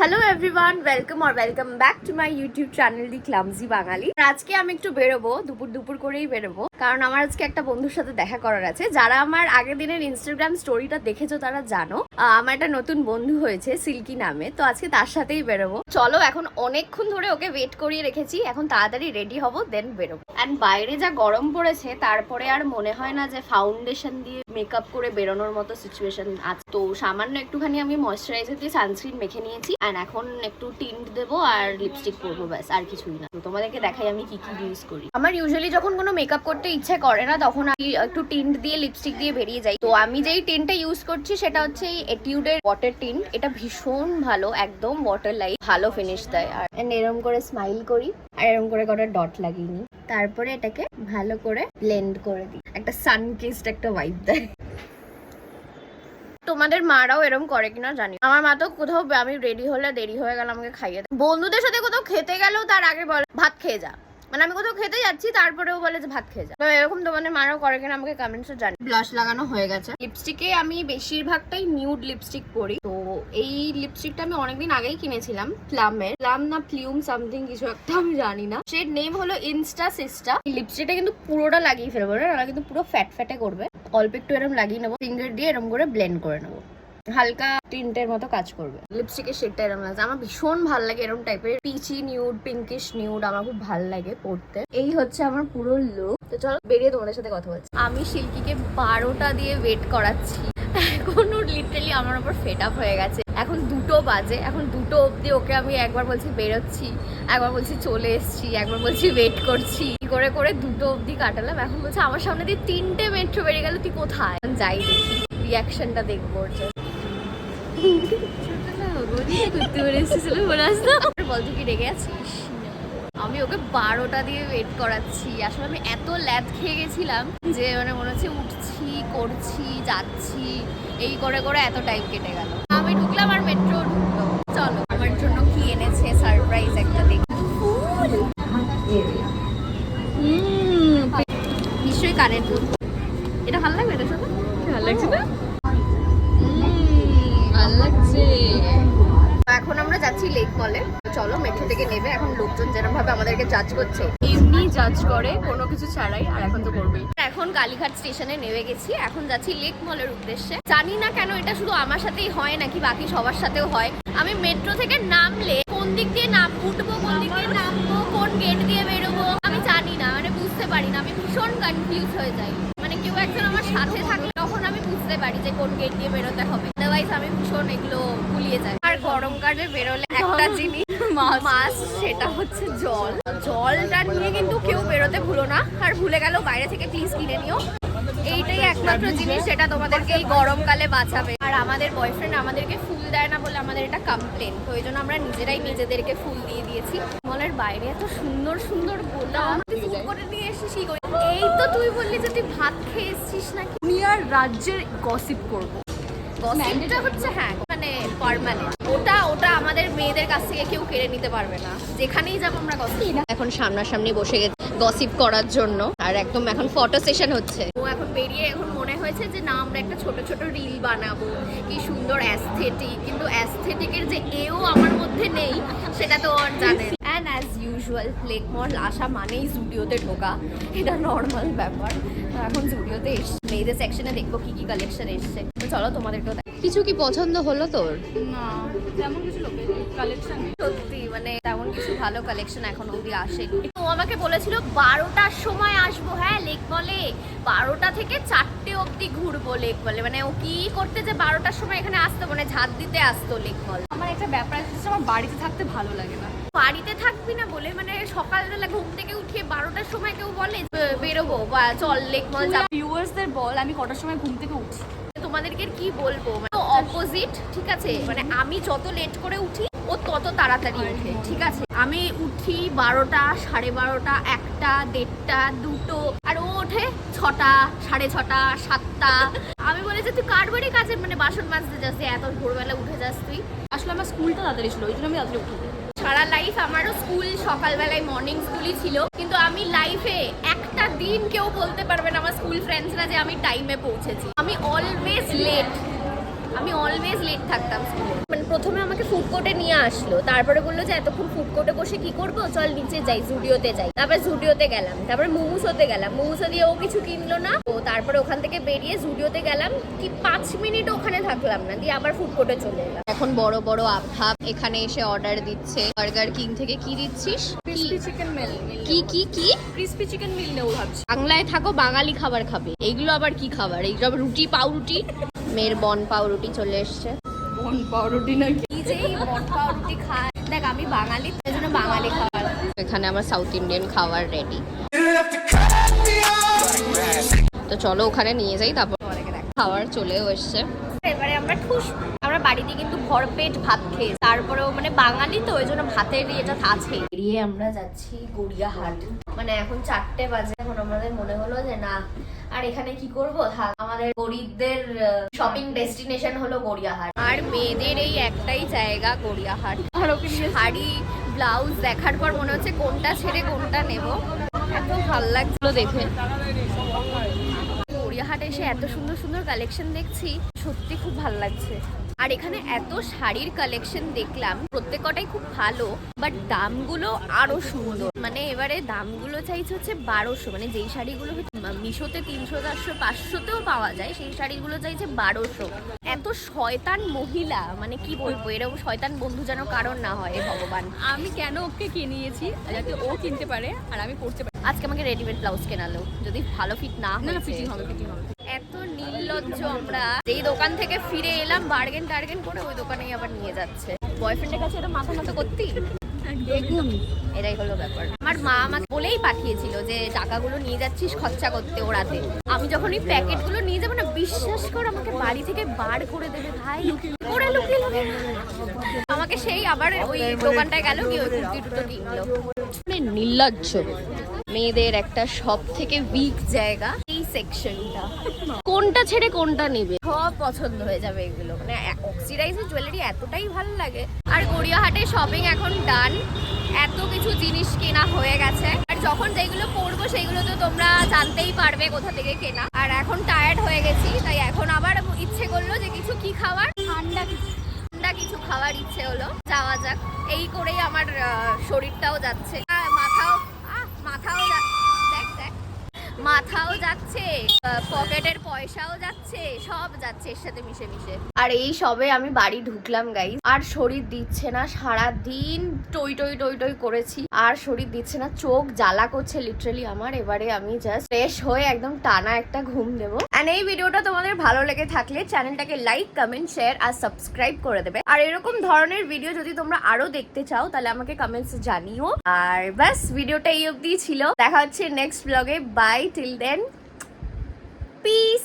Hello everyone, welcome back to my YouTube channel the clumsy Bangali. আজকে আমি একটু বেরোবো, দুপুর করেই বেরোবো, কারণ আমার আজকে একটা বন্ধুর সাথে দেখা করার আছে। যারা আমার আগের দিনের ইনস্টাগ্রাম স্টোরিটা দেখেছো তারা জানো আমার একটা নতুন বন্ধু হয়েছে সিল্কি নামে, তো আজকে তার সাথেই বেরোবো। চলো, এখন অনেকক্ষণ ধরে ওকে ওয়েট করিয়ে রেখেছি, এখন তাড়াতাড়ি রেডি হবো, দেন বেরোবো। অ্যান্ড বাইরে যা গরম পড়েছে, তারপরে আর মনে হয় না যে ফাউন্ডেশন দিয়ে মেকআপ করে বেরোনোর মতো সিচুয়েশন আছে। তো সামান্য একটুখানি আমি ময়শ্চারাইজার দিয়ে সানস্ক্রিন মেখে নিয়েছি, এখন একটু টিন্ট দেবো আর লিপস্টিক পরবো, ব্যাস, আর কিছুই না। তো তোমাদেরকে দেখাই আমি কি কি ইউজ করি। আমার ইউজুয়ালি যখন কোনো মেকআপ করতে ইচ্ছে করে না, তখন আমি একটু টিন্ট দিয়ে লিপস্টিক দিয়ে বেরিয়ে যাই। তো আমি যেই টিন্টটা ইউজ করছি সেটা হচ্ছে এই এটিউডের ওয়াটার টিন্ট। এটা ভীষণ ভালো, একদম ওয়াটার লাইক, ভালো ফিনিশ দেয়। আর এরম করে স্মাইল করি আর এরম করে কটা ডট লাগিয়ে নিই, তারপরে এটাকে ভালো করে ব্লেন্ড করে দিই, একটা সানকিসড একটা ভাইব দেয়। তোমাদের মারাও এরম করে কিনা জানি, আমার মা তো কোথাও আমি রেডি হলে দেরি হয়ে গেল আমাকে খাইয়ে দেয়। বন্ধুদের সাথে কোথাও খেতে গেলেও তার আগে বলে ভাত খেয়ে যা, মানে আমি কোথাও খেতে যাচ্ছি তারপরেও বলে যে ভাত খেয়ে যা। তো এরকম তোমাদের মারাও করে কিনা আমাকে কমেন্টসে জানি। ব্লাশ লাগানো হয়ে গেছে। লিপস্টিকে আমি বেশিরভাগটাই নিউড লিপস্টিক পরি। তো এই লিপস্টিকটা আমি অনেকদিন আগেই কিনেছিলাম, প্লাম না প্লিউম সামথিং কিছু একটা, আমি জানি না। শেড নেম হলো ইনস্টা সিস্টা। লিপস্টিকটা কিন্তু পুরোটা লাগিয়ে ফেলবো না, ওরা কিন্তু পুরো ফ্যাট ফ্যাটে করবে। অল্প একটু এরকম লাগিয়ে নেবো, ফিঙ্গার দিয়ে এরকম করে ব্লেন্ড করে নেবো, হালকা টিন্টের মতো কাজ করবে। লিপস্টিকের শেডটা এরকম লাগছে, আমার ভীষণ ভালো লাগে এরকম টাইপের পিচি নিউড, পিঙ্কিশ নিউড, আমার খুব ভালো লাগে পড়তে। এই হচ্ছে আমার পুরো লুক। তো চলো বেরিয়ে তোমাদের সাথে কথা বলছি। আমি শিল্পীকে 12টা দিয়ে ওয়েট করাচ্ছি, এখন লিটারালি আমার উপর ফেড আপ হয়ে গেছে। এখন 2টো বাজে, এখন 2টো অবধি ওকে আমি একবার বলছি বেরোচ্ছি, একবার বলছি চলে এসছি, একবার বলছি ওয়েট করছি, করে করে 2টো অবধি কাটালাম। এখন বলছে আমার সামনে দিয়ে 3টে মেট্রো বেরিয়ে গেল, তুই কোথায়? যাই দেখি, রিয়াকশনটা দেখবো। বল তুই কি রেগে আছিস? আমি ওকে 12টা দিয়ে ওয়েট করাচ্ছি। আসলে আমি এত ল্যাদ খেয়ে গেছিলাম যে মানে মনে হচ্ছে উঠছি, করছি, যাচ্ছি, এই করে করে এত টাইম কেটে গেল। আমি ঢুকলাম আর মেট্রো ঢুকলো। চলো আমার জন্য কি এনেছে সারপ্রাইজ একটা দেখি। নিশ্চয়ই কানের দুল। এটা ভালো লাগবে? এটা শোনো ভালো লাগছে না? ভালো লাগছে। এখন আমরা যাচ্ছি লেক মলে। চলো, মেট্রো থেকে নেবে। এখন লোকজন যেরকম ভাবে আমাদেরকে জাজ করছে, এমনি জাজ করে কোনো কিছু ছাড়াই, আর এখন তো করবেই। এখন কালীঘাট স্টেশনে নেমে গেছি, এখন যাচ্ছি লেক মলের উদ্দেশ্যে। জানি না কেন এটা শুধু আমার সাথেই হয় নাকি বাকি সবার সাথেও হয়। আমি মেট্রো থেকে নামলে কোন দিক দিয়ে উঠবো, কোন দিক দিয়ে নামবো, কোন গেট দিয়ে বেরোবো আমি জানি না, মানে বুঝতে পারি না। আমি ভীষণ কনফিউজ হয়ে যাই। মানে কেউ একজন আমার সাথে থাকলে তখন আমি বুঝতে পারি যে কোন গেট দিয়ে বেরোতে হবে, আদারওয়াইজ আমি ভীষণ এগুলো ভুলিয়ে যাই। আর গরমকালে বেরোলে একটা জিনিস মাস্ট, সেটা হচ্ছে জল। জলটা নিয়ে কিন্তু কেউ বেরোতে ভুলো না, আর ভুলে গেলেও বাইরে থেকে প্লিজ কিনে নিও। এইটাই একমাত্র জিনিস সেটা তোমাদেরকে এই গরমকালে বাঁচাবে। আর আমাদের বয়ফ্রেন্ড আমাদেরকে ফুল দেয় না বলে আমাদের এটা কমপ্লেন, তো এই জন্য আমরা নিজেরাই নিজেদেরকে ফুল দিয়ে দিয়েছি। মলের বাইরে এত সুন্দর সুন্দর গোলাপ করে নিয়ে এসেছি। এই তো তুই বললি যে তুই ভাত খেয়ে এসছিস নাকি? নিয়ার রাজ্যের গসিপ করবো। গসিপটা হচ্ছে হ্যাঁ মানে পার্মানেন্ট, ওটা আমাদের মেয়েদের কাছ থেকে কেউ কেড়ে নিতে পারবে না। যেখানেই যাবো আমরা গসিপ। এখন সামনাসামনি বসে গেছি গসিপ করার জন্য, আর একদম এখন ফটো সেশন হচ্ছে। ও এখন বেরিয়ে এখন মনে হয়েছে যে না আমরা একটা ছোট ছোট রিল বানাবো, কি সুন্দর অ্যাস্থেটিক, কিন্তু অ্যাস্থেটিকের যে এও আমার মধ্যে নেই সেটা তো আর জানে। অ্যান্ড অ্যাজ ইউজুয়াল লেক মল আসা মানেই জুডিওতে ঢোকা, এটা নর্মাল ব্যাপার। এখন জুডিওতে এসছি, মেয়েদের সেকশনে দেখবো কি কি কালেকশন এসছে। তো চলো তোমাদেরকেও কিছু কি পছন্দ হলো তোর? না তেমন কিছু কালেকশন সত্যি মানে তেমন কিছু ভালো কালেকশন এখন অবধি আসেনি। ও আমাকে বলেছিল 12টার সময় আসবো, হ্যাঁ লেক মলে 12টা থেকে 4টে অবধি ঘুরবো লেক মলে। মানে ও কি করতে যে 12টার সময় এখানে আসতো, মানে ঝাঁট দিতে আসতো লেক মল। আমার একটা ব্যাপার আছে, আমার বাড়িতে থাকতে ভালো লাগে না। বাড়িতে থাকবি না বলে মানে সকালবেলা ঘুম থেকে উঠিয়ে 12টার সময় কেউ বলে বেরোবো বা চল লেক মল যাব। ভিউয়ার্সদের বল আমি কটার সময় ঘুম থেকে উঠি। তোমাদেরকে কি বলবো, মানে অপোজিট, ঠিক আছে? মানে আমি যত লেট করে উঠি ও তত তাড়াতাড়ি উঠে, ঠিক আছে? আমি উঠি 12টা, 12:30, 1টা, 1:30, 2টো, আর ও ওঠে 6টা, 6:30, 7টা। আমি বলি যে তুই কার বাড়ি কাজে মানে বাসন মাজতে যাস, এত ভোরবেলা উঠে যাস তুই? আসলে আমার স্কুলটা তাড়াতাড়ি ছিল, ওই জন্য আমি তাড়াতাড়ি উঠি। সারা লাইফ আমারও স্কুল সকালবেলায় মর্নিং স্কুলই ছিল, কিন্তু আমি লাইফে একটা দিন কেউ বলতে পারবে না আমার স্কুল ফ্রেন্ডসরা যে আমি টাইমে পৌঁছেছি। আমি অলওয়েজ লেট, আমি অলওয়েজ লেট থাকতাম স্কুলে। মানে প্রথমে আমাকে ফুড কোর্টে নিয়ে আসলো, তারপরে বললো যে এতক্ষণ ফুড কোর্টে বসে কি করবো, চল নিচে যাই, জুডিওতে যাই। তারপরে জুডিওতে গেলাম, তারপরে মোমোসোতে গেলাম, মোমোসো দিয়ে ও কিছু কিনলো না, তো তারপরে ওখান থেকে বেরিয়ে জুডিওতে গেলাম, কি 5 মিনিট ওখানে থাকলাম না, দিয়ে আবার ফুড কোর্টে চলে এলাম। এখন বড় বড় আভাব এখানে এসে অর্ডার দিচ্ছে। বার্গার কিং থেকে কি দিচ্ছিস? ক্রিসপি চিকেন মিল। কি কি কি? ক্রিসপি চিকেন মিল নেও ভাবছি। বাংলায় থাকো, বাঙালি খাবার খাবে, এইগুলো আবার কি খাবার? এইগুলো আবার রুটি, পাউরুটি। মেয়ের বন পাউরুটি চলে এসছে। বন পাউরুটি নাকি? কি যে এই বন পাউরুটি খায়। দেখ আমি বাঙালি, তাই জন্য বাঙালি খাবার। এখানে আমার সাউথ ইন্ডিয়ান খাবার রেডি। তো চলো ওখানে নিয়ে যাই, তারপর খাবার চলেও এসছে। এবারে আমরা আমরা বাড়িতে কিন্তু ভরপেট ভাত খেয়ে, তারপরেও মানে বাঙালি তো ওই জন্য ভাতের ইয়েটা আছে। বেরিয়ে আমরা যাচ্ছি গড়িয়াহাট। মানে এখন 4টে বাজে, এখন আমাদের মনে হলো যে না আর এখানে কি করবো, থাক, আমাদের গরিবদের শপিং ডেস্টিনেশন হলো গড়িয়াহাট। আর মেয়েদের এই একটাই জায়গা গড়িয়াহাট। আর ওকে নিয়ে শাড়ি ব্লাউজ দেখার পর মনে হচ্ছে কোনটা ছেড়ে কোনটা নেব, এত ভাল লাগছিল দেখে। গড়িয়াহাটে এসে এত সুন্দর সুন্দর কালেকশন দেখছি, সত্যি খুব ভালো লাগছে। আর এখানে এত শাড়ির কালেকশন দেখলাম, প্রত্যেকটাই খুব ভালো, বাট দামগুলো আরো সুন্দর। মানে এবারে দামগুলো চাইছে হচ্ছে 1200, মানে যেই শাড়িগুলো মিশোতে 300 400 500তেও পাওয়া যায়, সেই শাড়িগুলো চাইছে 1200। এত শয়তান মহিলা, মানে কি বলবো, এরকম শয়তান বন্ধু যেন কারণ না হয় ভগবান। আমি কেন ওকে কিনিয়েছি যাতে ও কিনতে পারে আর আমি পড়তে পারি। আজকে আমাকে রেডিমেড ব্লাউজ কেনালো, যদি ভালো ফিট না না হয় ফিটিং হবে, ফিটিং হবে। এত নির্লজ্জ আমরা, যেই দোকান থেকে ফিরে এলাম বার্গেন টার্গেন করে ওই দোকানেই আবার নিয়ে যাচ্ছে। বয়ফ্রেন্ডের কাছে এটা মাথা মতো করতি, দেখুন এটাই হলো ব্যাপার। আমার মা আমাকে বলেই পাঠিয়েছিল যে টাকাগুলো নিয়ে যাচ্ছিস খরচা করতে ওরাতে। আমি যখন এই প্যাকেটগুলো নিয়ে যাবো না, বিশ্বাস কর আমাকে বাড়ি থেকে বার করে দেবে ভাই, করে লুকিয়ে লুকিয়ে। আমাকে সেই আবার ওই দোকানটায় গেল, গিয়ে ওই কুর্তি টুটো কিনলো। নির্লজ্জ মেয়েদের একটা সব থেকে উইক জায়গা এই সেকশনটা। কোনটা ছেড়ে কোনটা নেবে, সব পছন্দ হয়ে যাবে এগুলো। মানে অক্সিডাইজের জুয়েলারি এতটাই ভালো লাগে। আর গড়িয়াহাটে শপিং এখন ডান, এত কিছু জিনিস কেনা হয়ে গেছে। আর যখন যেগুলো পরবো সেইগুলো তো তোমরা জানতেই পারবে কোথা থেকে কেনা। আর এখন টায়ার্ড হয়ে গেছি, তাই এখন আবার ইচ্ছে করলো যে কিছু কি খাওয়ার, ঠান্ডা কিছু খাওয়ার ইচ্ছে হলো, যাওয়া যাক। এই করেই আমার শরীরটাও যাচ্ছে, মাথাও যাচ্ছে, পকেটের পয়সাও যাচ্ছে, সব যাচ্ছে এর সাথে মিশে মিশে। আর এই সবে আমি বাড়ি ঢুকলাম গাইস, আর শরীর দিচ্ছে না, সারা দিন টই টই টই টই করেছি, আর শরীর দিচ্ছে না, চোখ জ্বালা করছে লিটারালি আমার। এবারে আমি জাস্ট ফ্রেশ হয়ে একদম টানা একটা ঘুম দেবো। এন্ড এই ভিডিওটা তোমাদের ভালো লেগে থাকলে চ্যানেলটাকে লাইক, কমেন্ট, শেয়ার আর সাবস্ক্রাইব করে দেবে। আর এরকম ধরনের ভিডিও যদি তোমরা আরো দেখতে চাও তাহলে আমাকে কমেন্টসে জানিও। আর বাস ভিডিওটা এই অবধি ছিল, দেখা হচ্ছে নেক্সট ব্লগে। Bye, till then, piece.